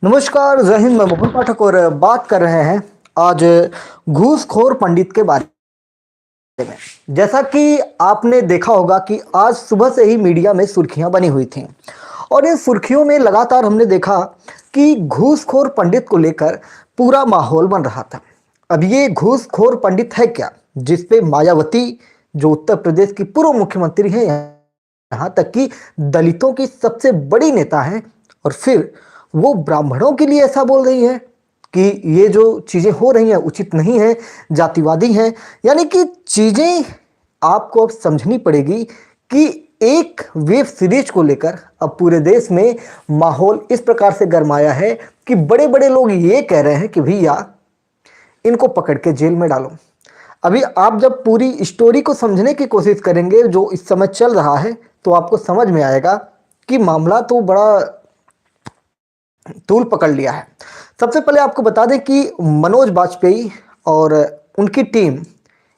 नमस्कार, जय हिंद। मैं मुकुल पाठक और बात कर रहे हैं आज घूसखोर पंडित के बारे में। जैसा कि आपने देखा होगा कि आज सुबह से ही मीडिया में सुर्खियां बनी हुई थीं और इन सुर्खियों में लगातार हमने देखा कि घूसखोर पंडित को लेकर पूरा माहौल बन रहा था। अब ये घूसखोर पंडित है क्या, जिसपे मायावती जो उत्तर प्रदेश की पूर्व मुख्यमंत्री है, यहाँ तक कि दलितों की सबसे बड़ी नेता है, और फिर वो ब्राह्मणों के लिए ऐसा बोल रही है कि ये जो चीजें हो रही हैं उचित नहीं है, जातिवादी हैं। यानी कि चीजें आपको अब समझनी पड़ेगी कि एक वेब सीरीज को लेकर अब पूरे देश में माहौल इस प्रकार से गरमाया है कि बड़े बड़े लोग ये कह रहे हैं कि भैया इनको पकड़ के जेल में डालो। अभी आप जब पूरी स्टोरी को समझने की कोशिश करेंगे जो इस समय चल रहा है, तो आपको समझ में आएगा कि मामला तो बड़ा तूल पकड़ लिया है। सबसे पहले आपको बता दें कि मनोज बाजपेयी और उनकी टीम,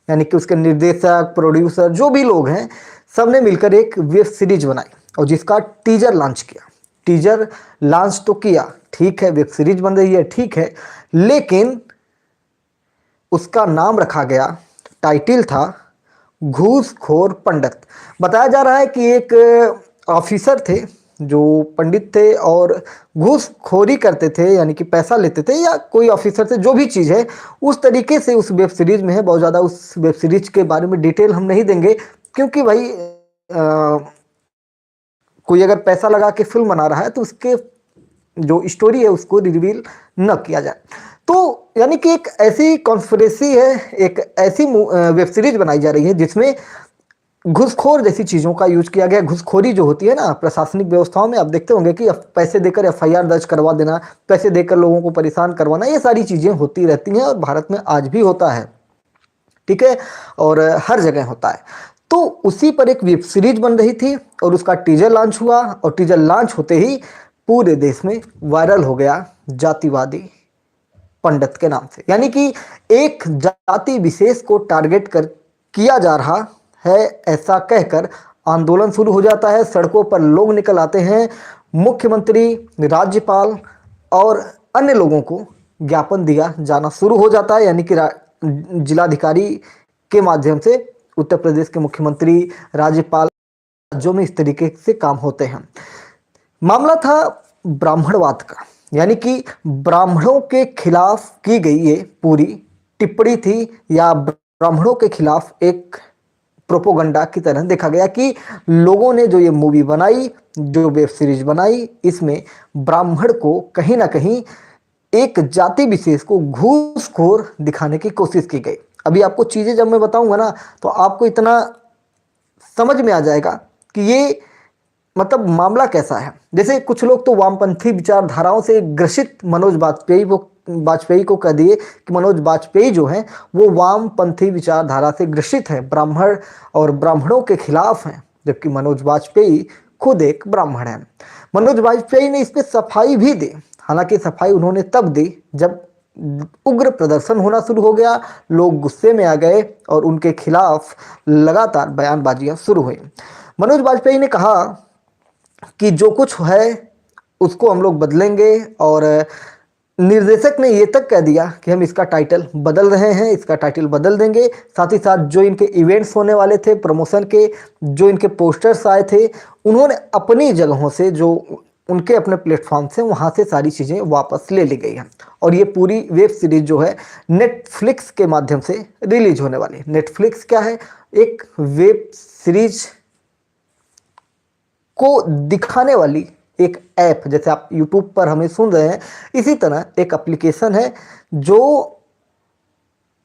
यानी कि उसके निर्देशक, प्रोड्यूसर, जो भी लोग हैं, सबने मिलकर एक वेब सीरीज बनाई और जिसका टीजर लॉन्च किया। टीजर लॉन्च तो किया, ठीक है, वेब सीरीज बन रही है, ठीक है, लेकिन उसका नाम रखा गया, टाइटल था घूसखोर पंडित। बताया जा रहा है कि एक ऑफिसर थे जो पंडित थे और घूसखोरी करते थे, यानी कि पैसा लेते थे, या कोई ऑफिसर थे, जो भी चीज़ है उस तरीके से उस वेब सीरीज में है। बहुत ज़्यादा उस वेब सीरीज के बारे में डिटेल हम नहीं देंगे, क्योंकि भाई कोई अगर पैसा लगा के फिल्म बना रहा है तो उसके जो स्टोरी है उसको रिवील न किया जाए। तो यानी कि एक ऐसी कॉन्स्पिरेसी है, एक ऐसी वेब सीरीज बनाई जा रही है जिसमें घुसखोर जैसी चीज़ों का यूज किया गया। घुसखोरी जो होती है ना प्रशासनिक व्यवस्थाओं में, आप देखते होंगे कि पैसे देकर एफआईआर दर्ज करवा देना, पैसे देकर लोगों को परेशान करवाना, ये सारी चीज़ें होती रहती हैं और भारत में आज भी होता है, ठीक है, और हर जगह होता है। तो उसी पर एक वेब सीरीज बन रही थी और उसका टीजर लॉन्च हुआ और टीजर लॉन्च होते ही पूरे देश में वायरल हो गया जातिवादी पंडित के नाम से। यानी कि एक जाति विशेष को टारगेट कर किया जा रहा है, ऐसा कहकर आंदोलन शुरू हो जाता है। सड़कों पर लोग निकल आते हैं, मुख्यमंत्री, राज्यपाल और अन्य लोगों को ज्ञापन दिया जाना शुरू हो जाता है। यानी कि जिलाधिकारी के माध्यम से उत्तर प्रदेश के मुख्यमंत्री, राज्यपाल, राज्यों में इस तरीके से काम होते हैं। मामला था ब्राह्मणवाद का, यानी कि ब्राह्मणों के खिलाफ की गई ये पूरी टिप्पणी थी, या ब्राह्मणों के खिलाफ एक प्रोपोगंडा की तरह देखा गया कि लोगों ने जो ये मूवी बनाई, जो वेब सीरीज बनाई, इसमें ब्राह्मण को कहीं ना कहीं एक जाति विशेष को घूसखोर दिखाने की कोशिश की गई। अभी आपको चीजें जब मैं बताऊंगा ना तो आपको इतना समझ में आ जाएगा कि ये मतलब मामला कैसा है। जैसे कुछ लोग तो वामपंथी विचारधाराओं से ग्रसित मनोज बाजपेयी को कह दिए कि मनोज बाजपेयी जो हैं वो वामपंथी विचारधारा से ग्रसित है, ब्राह्मण और ब्राह्मणों के खिलाफ हैं, जबकि मनोज बाजपेयी खुद एक ब्राह्मण है। मनोज बाजपेयी ने इस पर सफाई भी दी, हालांकि सफाई उन्होंने तब दी जब उग्र प्रदर्शन होना शुरू हो गया, लोग गुस्से में आ गए और उनके खिलाफ लगातार बयानबाजियां शुरू हुई। मनोज बाजपेयी ने कहा कि जो कुछ है उसको हम लोग बदलेंगे, और निर्देशक ने ये तक कह दिया कि हम इसका टाइटल बदल रहे हैं, इसका टाइटल बदल देंगे। साथ ही साथ जो इनके इवेंट्स होने वाले थे प्रमोशन के, जो इनके पोस्टर्स आए थे, उन्होंने अपनी जगहों से, जो उनके अपने प्लेटफॉर्म से, वहाँ से सारी चीज़ें वापस ले ली गई हैं। और ये पूरी वेब सीरीज जो है नेटफ्लिक्स के माध्यम से रिलीज होने वाली है। नेटफ्लिक्स क्या है? एक वेब सीरीज को दिखाने वाली एक ऐप, जैसे आप यूट्यूब पर हमें सुन रहे हैं, इसी तरह एक एप्लीकेशन है जो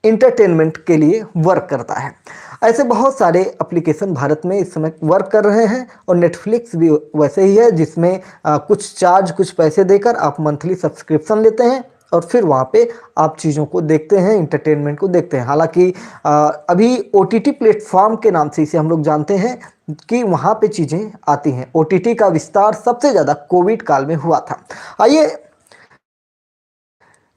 इंटरटेनमेंट के लिए वर्क करता है। ऐसे बहुत सारे एप्लीकेशन भारत में इस समय वर्क कर रहे हैं और नेटफ्लिक्स भी वैसे ही है, जिसमें कुछ पैसे देकर आप मंथली सब्सक्रिप्शन लेते हैं और फिर वहाँ पे आप चीज़ों को देखते हैं, इंटरटेनमेंट को देखते हैं। हालांकि अभी ओटीटी प्लेटफॉर्म के नाम से इसे हम लोग जानते हैं कि वहाँ पे चीज़ें आती हैं। ओटीटी का विस्तार सबसे ज़्यादा कोविड काल में हुआ था। आइए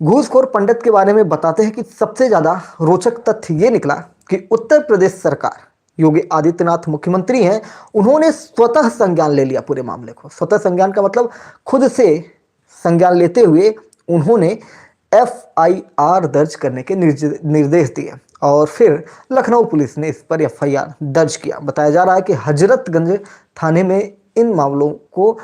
घूसखोर पंडित के बारे में बताते हैं कि सबसे ज़्यादा रोचक तथ्य ये निकला कि उत्तर प्रदेश सरकार, योगी आदित्यनाथ मुख्यमंत्री हैं, उन्होंने स्वतः संज्ञान ले लिया पूरे मामले को। स्वतः संज्ञान का मतलब खुद से संज्ञान लेते हुए उन्होंने एफआईआर दर्ज करने के निर्देश दिए और फिर लखनऊ पुलिस ने इस पर एफआईआर दर्ज किया। बताया जा रहा है कि हजरतगंज थाने में इन मामलों को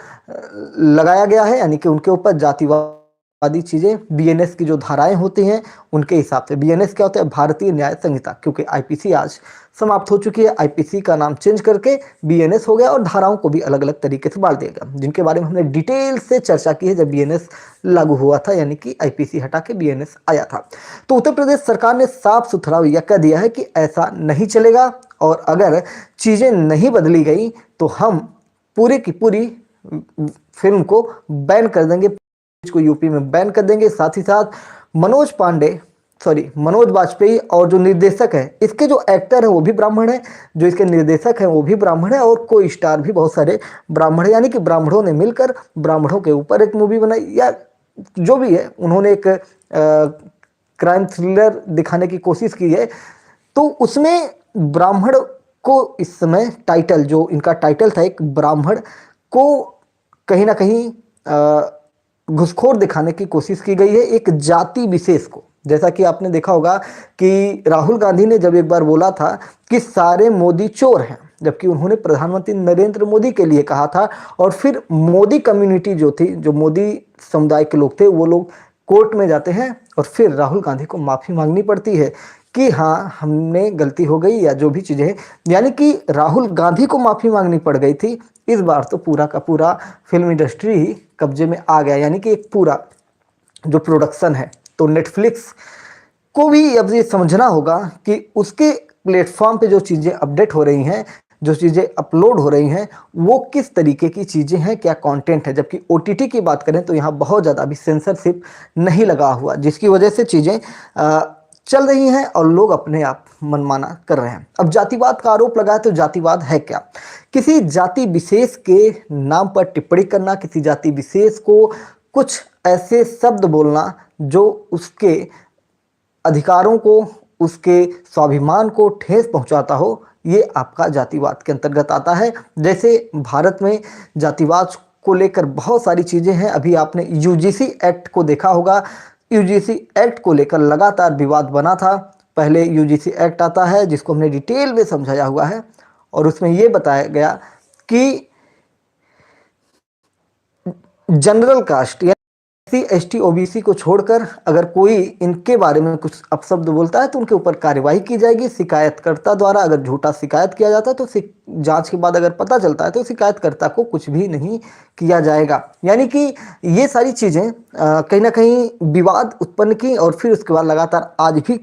लगाया गया है, यानी कि उनके ऊपर जातिवादी चीजें, बीएनएस की जो धाराएं होती हैं उनके हिसाब से। बीएनएस क्या होता है? भारतीय न्याय संहिता, क्योंकि आईपीसी आज समाप्त हो चुकी है, आईपीसी का नाम चेंज करके बीएनएस हो गया और धाराओं को भी अलग अलग तरीके से बांट दिया गया, जिनके बारे में हमने डिटेल से चर्चा की है जब बीएनएस लागू हुआ था, यानी कि आईपीसी हटा के बीएनएस आया था। तो उत्तर प्रदेश सरकार ने साफ सुथरा यह कह दिया है कि ऐसा नहीं चलेगा और अगर चीजें नहीं बदली गई तो हम पूरी की पूरी फिल्म को बैन कर देंगे, को यूपी में बैन कर देंगे। साथ ही साथ मनोज वाजपेयी और जो निर्देशक है, इसके जो एक्टर है वो भी ब्राह्मण है, जो इसके निर्देशक है वो भी ब्राह्मण है और को स्टार भी बहुत सारे ब्राह्मण है, यानी कि ब्राह्मणों ने मिलकर ब्राह्मणों के ऊपर एक मूवी बनाई, या जो भी है उन्होंने एक क्राइम थ्रिलर दिखाने की कोशिश की है। तो उसमें ब्राह्मण को इस समय टाइटल, जो इनका टाइटल था, एक ब्राह्मण को कहीं ना कहीं घुसखोर दिखाने की कोशिश की गई है, एक जाति विशेष को। जैसा कि आपने देखा होगा कि राहुल गांधी ने जब एक बार बोला था कि सारे मोदी चोर हैं, जबकि उन्होंने प्रधानमंत्री नरेंद्र मोदी के लिए कहा था, और फिर मोदी कम्युनिटी जो थी, जो मोदी समुदाय के लोग थे, वो लोग कोर्ट में जाते हैं और फिर राहुल गांधी को माफी मांगनी पड़ती है कि हाँ हमने गलती हो गई या जो भी चीजें हैं, यानी कि राहुल गांधी को माफी मांगनी पड़ गई थी। इस बार तो पूरा का पूरा फिल्म इंडस्ट्री ही कब्जे में आ गया, यानी कि एक पूरा जो प्रोडक्शन है। तो नेटफ्लिक्स को भी अब ये समझना होगा कि उसके प्लेटफॉर्म पे जो चीजें अपडेट हो रही हैं, जो चीजें अपलोड हो रही हैं, वो किस तरीके की चीजें हैं, क्या कंटेंट है। जबकि ओटीटी की बात करें तो यहाँ बहुत ज्यादा अभी सेंसरशिप नहीं लगा हुआ, जिसकी वजह से चीजें चल रही हैं और लोग अपने आप मनमाना कर रहे हैं। अब जातिवाद का आरोप लगाए तो जातिवाद है क्या? किसी जाति विशेष के नाम पर टिप्पणी करना, किसी जाति विशेष को कुछ ऐसे शब्द बोलना जो उसके अधिकारों को, उसके स्वाभिमान को ठेस पहुंचाता हो, ये आपका जातिवाद के अंतर्गत आता है। जैसे भारत में जातिवाद को लेकर बहुत सारी चीजें हैं। अभी आपने यूजीसी एक्ट को देखा होगा, यूजीसी एक्ट को लेकर लगातार विवाद बना था। पहले यूजीसी एक्ट आता है जिसको हमने डिटेल में समझाया हुआ है और उसमें यह बताया गया कि जनरल कास्ट या एससी एसटी ओबीसी को छोड़कर अगर कोई इनके बारे में कुछ अपशब्द बोलता है तो उनके ऊपर कार्यवाही की जाएगी शिकायतकर्ता द्वारा। अगर झूठा शिकायत किया जाता है तो जांच के बाद अगर पता चलता है तो शिकायतकर्ता को कुछ भी नहीं किया जाएगा। यानी कि ये सारी चीजें कहीं ना कहीं विवाद उत्पन्न की और फिर उसके बाद लगातार आज भी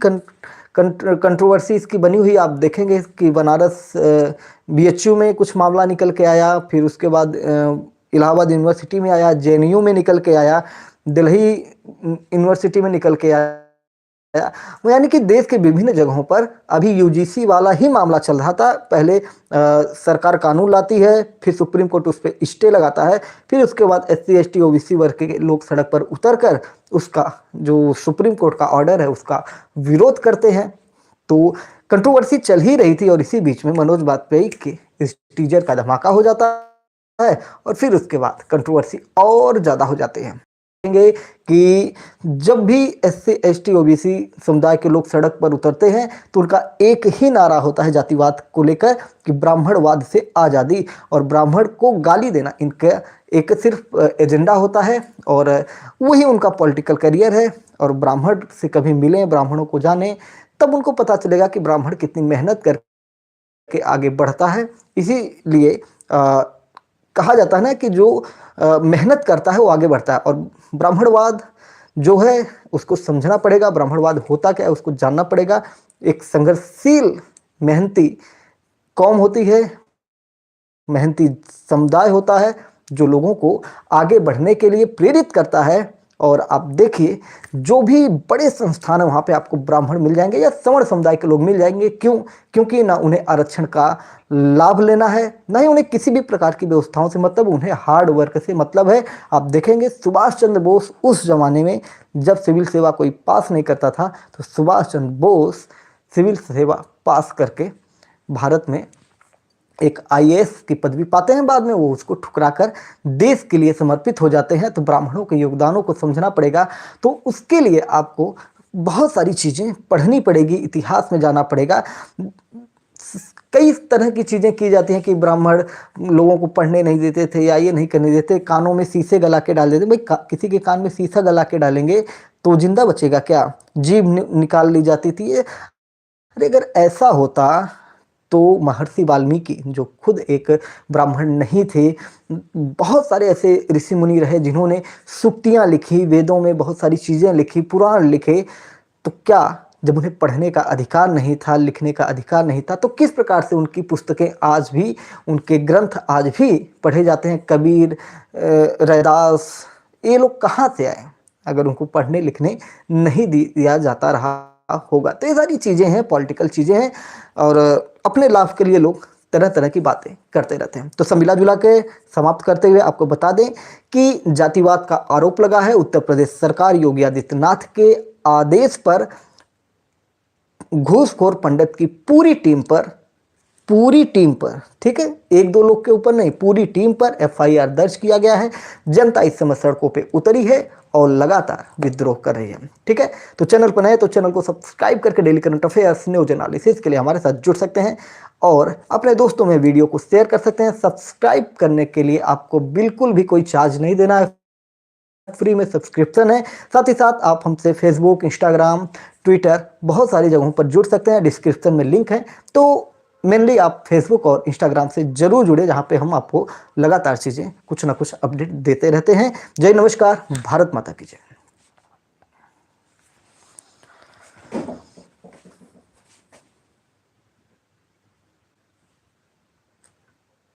कंट्रोवर्सी इसकी बनी हुई। आप देखेंगे कि बनारस बीएचयू में कुछ मामला निकल के आया, फिर उसके बाद इलाहाबाद यूनिवर्सिटी में आया, जेएनयू में निकल के आया, दिल्ली यूनिवर्सिटी में निकल के आया, यानी कि देश के विभिन्न जगहों पर अभी यूजीसी वाला ही मामला चल रहा था। पहले सरकार कानून लाती है, फिर सुप्रीम कोर्ट उस पर स्टे लगाता है, फिर उसके बाद एससी एसटी ओबीसी वर्ग के लोग सड़क पर उतरकर उसका जो सुप्रीम कोर्ट का ऑर्डर है उसका विरोध करते हैं। तो कंट्रोवर्सी चल ही रही थी और इसी बीच में मनोज वाजपेयी के इस टीजर का धमाका हो जाता है और फिर उसके बाद कंट्रोवर्सी और ज्यादा हो जाते हैं। कि जब भी एससी एसटी ओबीसी समुदाय के लोग सड़क पर उतरते हैं तो उनका एक ही नारा होता है जातिवाद को लेकर कि ब्राह्मणवाद से आजादी, और ब्राह्मण को गाली देना इनका एक सिर्फ एजेंडा होता है और वही उनका पॉलिटिकल करियर है। और ब्राह्मण से कभी मिलें, ब्राह्मणों को जाने, तब उनको पता चलेगा कि ब्राह्मण कितनी मेहनत करके आगे बढ़ता है। इसीलिए कहा जाता है ना कि जो मेहनत करता है वो आगे बढ़ता है। और ब्राह्मणवाद जो है उसको समझना पड़ेगा, ब्राह्मणवाद होता क्या है उसको जानना पड़ेगा। एक संघर्षशील मेहनती कौम होती है, मेहनती समुदाय होता है जो लोगों को आगे बढ़ने के लिए प्रेरित करता है। और आप देखिए जो भी बड़े संस्थान है वहाँ पे आपको ब्राह्मण मिल जाएंगे या सवर्ण समुदाय के लोग मिल जाएंगे। क्यों? क्योंकि ना उन्हें आरक्षण का लाभ लेना है, ना ही उन्हें किसी भी प्रकार की व्यवस्थाओं से मतलब, उन्हें हार्ड वर्क से मतलब है। आप देखेंगे सुभाष चंद्र बोस उस जमाने में जब सिविल सेवा कोई पास नहीं करता था तो सुभाष चंद्र बोस सिविल सेवा पास करके भारत में एक आईएएस की पदवी पाते हैं, बाद में वो उसको ठुकराकर देश के लिए समर्पित हो जाते हैं। तो ब्राह्मणों के योगदानों को समझना पड़ेगा, तो उसके लिए आपको बहुत सारी चीज़ें पढ़नी पड़ेगी, इतिहास में जाना पड़ेगा। कई तरह की चीज़ें की जाती हैं कि ब्राह्मण लोगों को पढ़ने नहीं देते थे या ये नहीं करने देते, कानों में शीशे गला के डाल देते। भाई किसी के कान में शीशा गला के डालेंगे तो जिंदा बचेगा क्या? जीभ निकाल ली जाती थी। अरे अगर ऐसा होता तो महर्षि वाल्मीकि जो खुद एक ब्राह्मण नहीं थे, बहुत सारे ऐसे ऋषि मुनि रहे जिन्होंने सूक्तियाँ लिखी, वेदों में बहुत सारी चीज़ें लिखी, पुराण लिखे, तो क्या जब उन्हें पढ़ने का अधिकार नहीं था, लिखने का अधिकार नहीं था, तो किस प्रकार से उनकी पुस्तकें आज भी, उनके ग्रंथ आज भी पढ़े जाते हैं? कबीर, रैदास, ये लोग कहाँ से आए अगर उनको पढ़ने लिखने नहीं दिया जाता रहा होगा? तो ये सारी चीज़ें हैं, पॉलिटिकल चीज़ें हैं, और अपने लाभ के लिए लोग तरह तरह की बातें करते रहते हैं। तो सब मिला जुला के समाप्त करते हुए आपको बता दें कि जातिवाद का आरोप लगा है उत्तर प्रदेश सरकार योगी आदित्यनाथ के आदेश पर घूसखोर पंडित की पूरी टीम पर, ठीक है, एक दो लोग के ऊपर नहीं, पूरी टीम पर एफआईआर दर्ज किया गया है। जनता इस समय सड़कों पे उतरी है और लगातार विद्रोह कर रही है। ठीक है, तो चैनल पर नए तो चैनल को सब्सक्राइब करके daily current affairs, news analysis के लिए हमारे साथ जुड़ सकते हैं और अपने दोस्तों में वीडियो को शेयर कर सकते हैं। सब्सक्राइब करने के लिए आपको बिल्कुल भी कोई चार्ज नहीं देना है, फ्री में सब्सक्रिप्शन है। साथ ही साथ आप हमसे फेसबुक, इंस्टाग्राम, ट्विटर, बहुत सारी जगहों पर जुड़ सकते हैं, डिस्क्रिप्शन में लिंक है। तो मेनली आप फेसबुक और इंस्टाग्राम से जरूर जुड़े, जहां पे हम आपको लगातार चीज़ें कुछ ना कुछ अपडेट देते रहते हैं। जय नमस्कार, भारत माता की जय।